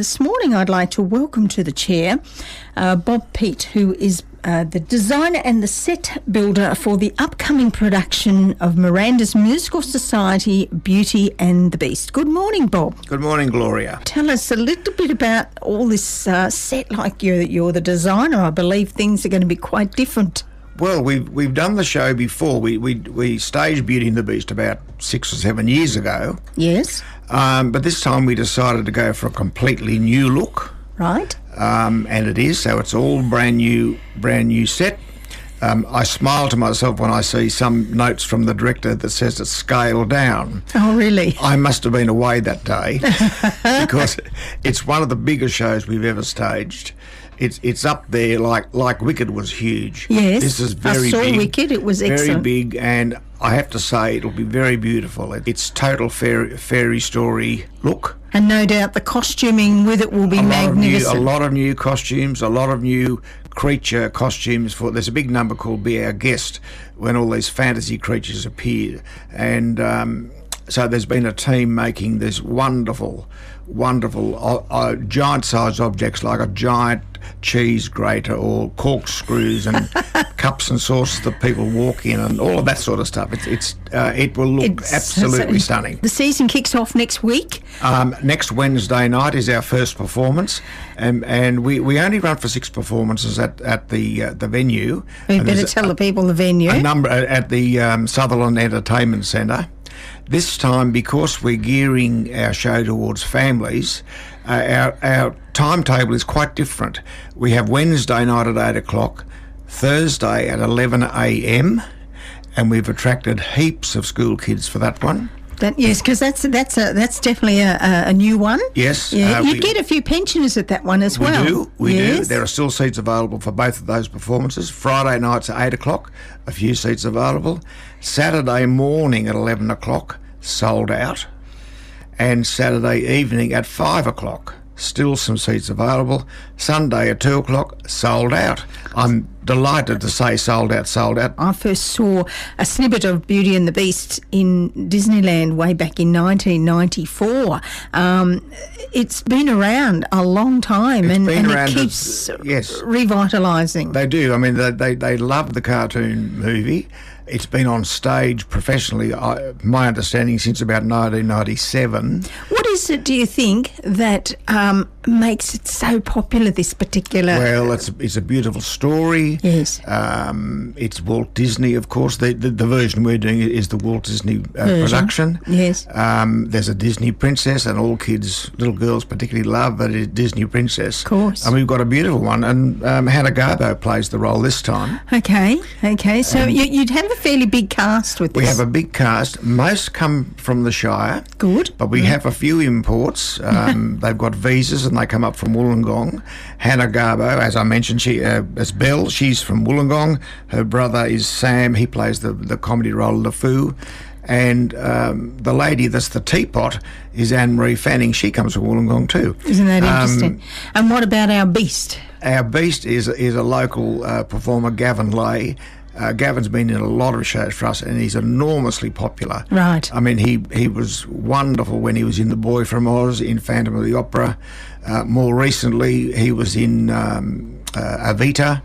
This morning I'd like to welcome to the chair Bob Peet, who is the designer and the set builder for the upcoming production of Miranda's Musical Society, Beauty and the Beast. Good morning, Bob. Good morning, Gloria. Tell us a little bit about all this set. Like you're the designer, I believe things are going to be quite different. Well, we've done the show before. We staged Beauty and the Beast about 6 or 7 years ago. Yes. But this time we decided to go for a completely new look. Right. And it is, so it's all brand new set. I smile to myself when I see some notes from the director that says it's scaled down. Oh, really? I must have been away that day because it's one of the biggest shows we've ever staged. It's up there like Wicked was huge. Yes, this is very I saw big, Wicked. It was excellent. Very big, and I have to say it'll be very beautiful. It's total fairy story look. And no doubt the costuming with it will be magnificent. A lot of new costumes, a lot of new creature costumes. There's a big number called Be Our Guest when all these fantasy creatures appear. And so there's been a team making this wonderful giant-sized objects like a giant cheese grater or corkscrews and cups and saucers that people walk in and all of that sort of stuff. It will look absolutely stunning. The season kicks off next week. Next Wednesday night is our first performance, and we only run for 6 performances at the venue. We better tell the people the venue. A number at the Sutherland Entertainment Centre. This time, because we're gearing our show towards families, our timetable is quite different. We have Wednesday night at 8 o'clock, Thursday at 11 a.m, and we've attracted heaps of school kids for that one. Yes, because that's definitely a new one. Yes. Yeah, you get a few pensioners at that one as well. We do. There are still seats available for both of those performances. Friday nights at 8 o'clock, a few seats available. Saturday morning at 11 o'clock, sold out. And Saturday evening at 5 o'clock, still some seats available. Sunday at 2 o'clock, sold out. I'm delighted to say sold out. I first saw a snippet of Beauty and the Beast in Disneyland way back in 1994. It's been around a long time and it keeps revitalising. They do. I mean, they love the cartoon movie. It's been on stage professionally, my understanding, since about 1997. What is it, do you think, that makes it so popular, this particular... Well, it's a beautiful story. Yes. It's Walt Disney, of course. The version we're doing is the Walt Disney production. Yes. There's a Disney princess, and all kids, little girls particularly love a Disney princess. Of course. And we've got a beautiful one, and Hannah Garbo plays the role this time. Okay. So you'd have a fairly big cast with this. We have a big cast. Most come from the Shire. Good. But we have a few imports. They've got visas and they come up from Wollongong. Hannah Garbo, as I mentioned, she as Belle, she's from Wollongong. Her brother is Sam. He plays the comedy role LeFou. And the lady that's the teapot is Anne-Marie Fanning. She comes from Wollongong too. Isn't that interesting? And what about our Beast? Our Beast is a local performer, Gavin Lay. Gavin's been in a lot of shows for us and he's enormously popular. Right. I mean, he was wonderful when he was in The Boy from Oz, in Phantom of the Opera. More recently, he was in Evita.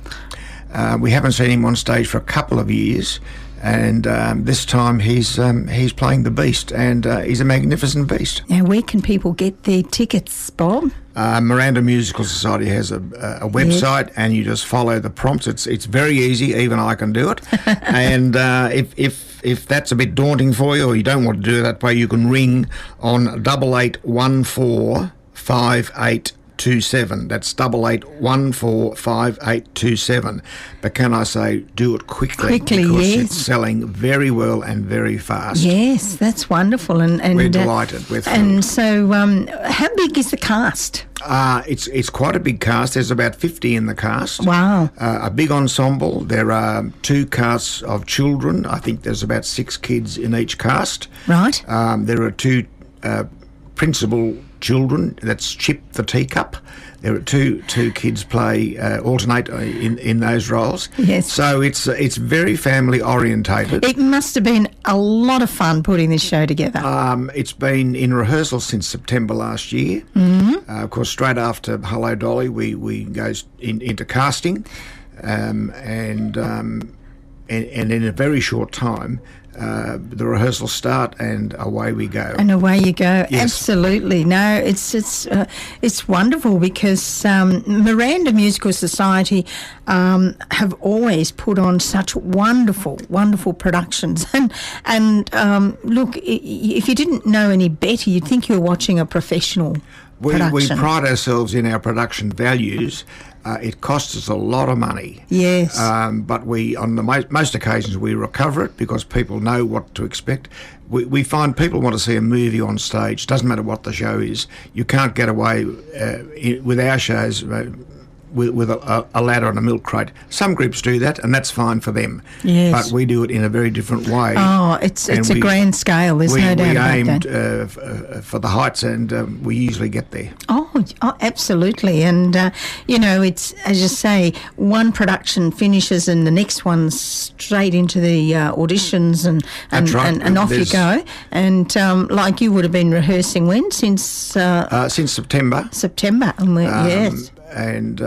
We haven't seen him on stage for a couple of years. And this time he's playing the Beast, and he's a magnificent beast. Now, where can people get their tickets, Bob? Miranda Musical Society has a website, and you just follow the prompts. It's very easy. Even I can do it. And if that's a bit daunting for you, or you don't want to do it that way, you can ring on 8814 5827. That's 8814 5827. But can I say, do it quickly? Because yes. It's selling very well and very fast. Yes, that's wonderful. And we're delighted with it. And so, how big is the cast? It's quite a big cast. There's about 50 in the cast. Wow. A big ensemble. There are 2 casts of children. I think there's about 6 kids in each cast. Right. There are 2 principal children. That's Chip the Teacup. There are two kids alternate in those roles. Yes. So it's very family orientated. It must have been a lot of fun putting this show together. It's been in rehearsal since September last year. Mm-hmm. Of course, straight after Hello Dolly, we go into casting, and in a very short time, the rehearsals start and away we go. And away you go. Yes. Absolutely. No, it's wonderful because Miranda Musical Society have always put on such wonderful productions. And look, if you didn't know any better, you'd think you were watching a professional production. We pride ourselves in our production values. It costs us a lot of money. Yes. But we, on the most occasions, we recover it because people know what to expect. We find people want to see a movie on stage. Doesn't matter what the show is. You can't get away with our shows with a ladder and a milk crate. Some groups do that, and that's fine for them. Yes. But we do it in a very different way. Oh, it's a grand scale. There's no doubt about that. We aimed for the heights, and we usually get there. Oh, absolutely. And, it's, as you say, one production finishes and the next one's straight into the auditions and off you go. And like you would have been rehearsing when? Since September. September. And yes. And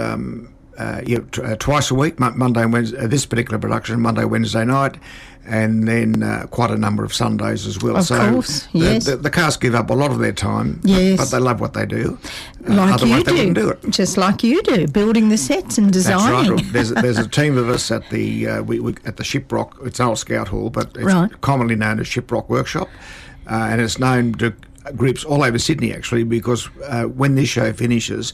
twice a week, Monday and Wednesday, this particular production, Monday, Wednesday night, and then quite a number of Sundays as well. Of course, yes. The cast give up a lot of their time, yes, but they love what they do. Like otherwise you they wouldn't do it. Just like you do, building the sets and designing. That's right. There's a team of us at the at the Shiprock. It's an old scout hall, but it's right, commonly known as Shiprock Workshop, and it's known to groups all over Sydney actually, because when this show finishes,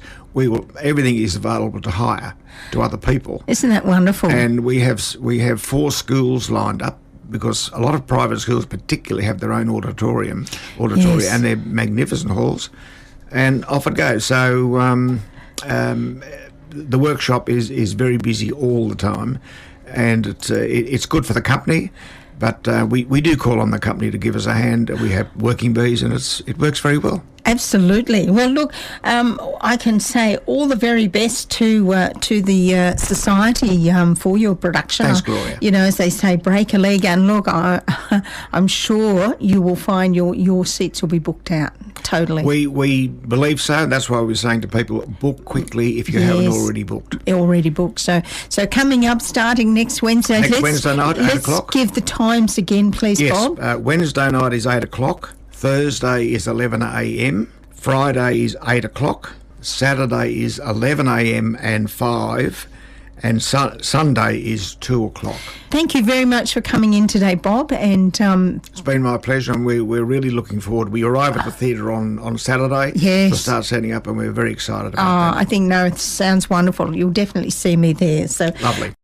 everything is available to hire to other people. Isn't that wonderful? And we have 4 schools lined up, because a lot of private schools particularly have their own auditorium, yes, and they're magnificent halls, and off it goes. So the workshop is very busy all the time, and it's good for the company. But we do call on the company to give us a hand. We have working bees, and it works very well. Absolutely. Well, look, I can say all the very best to the society for your production. Thanks, Gloria. As they say, break a leg, and look, I'm sure you will find your seats will be booked out totally. We believe so. That's why we're saying to people, book quickly if you haven't already booked. Already booked. So coming up, starting next Wednesday. Wednesday night, 8 o'clock. Let's give the times again, please, Bob. Yes, Wednesday night is 8 o'clock. Thursday is 11 a.m. Friday is 8 o'clock. Saturday is 11 a.m. and 5. And Sunday is 2 o'clock. Thank you very much for coming in today, Bob. And it's been my pleasure, and we're really looking forward. We arrive at the theatre on Saturday, yes, to start setting up, and we're very excited about that. I think, it sounds wonderful. You'll definitely see me there. So lovely.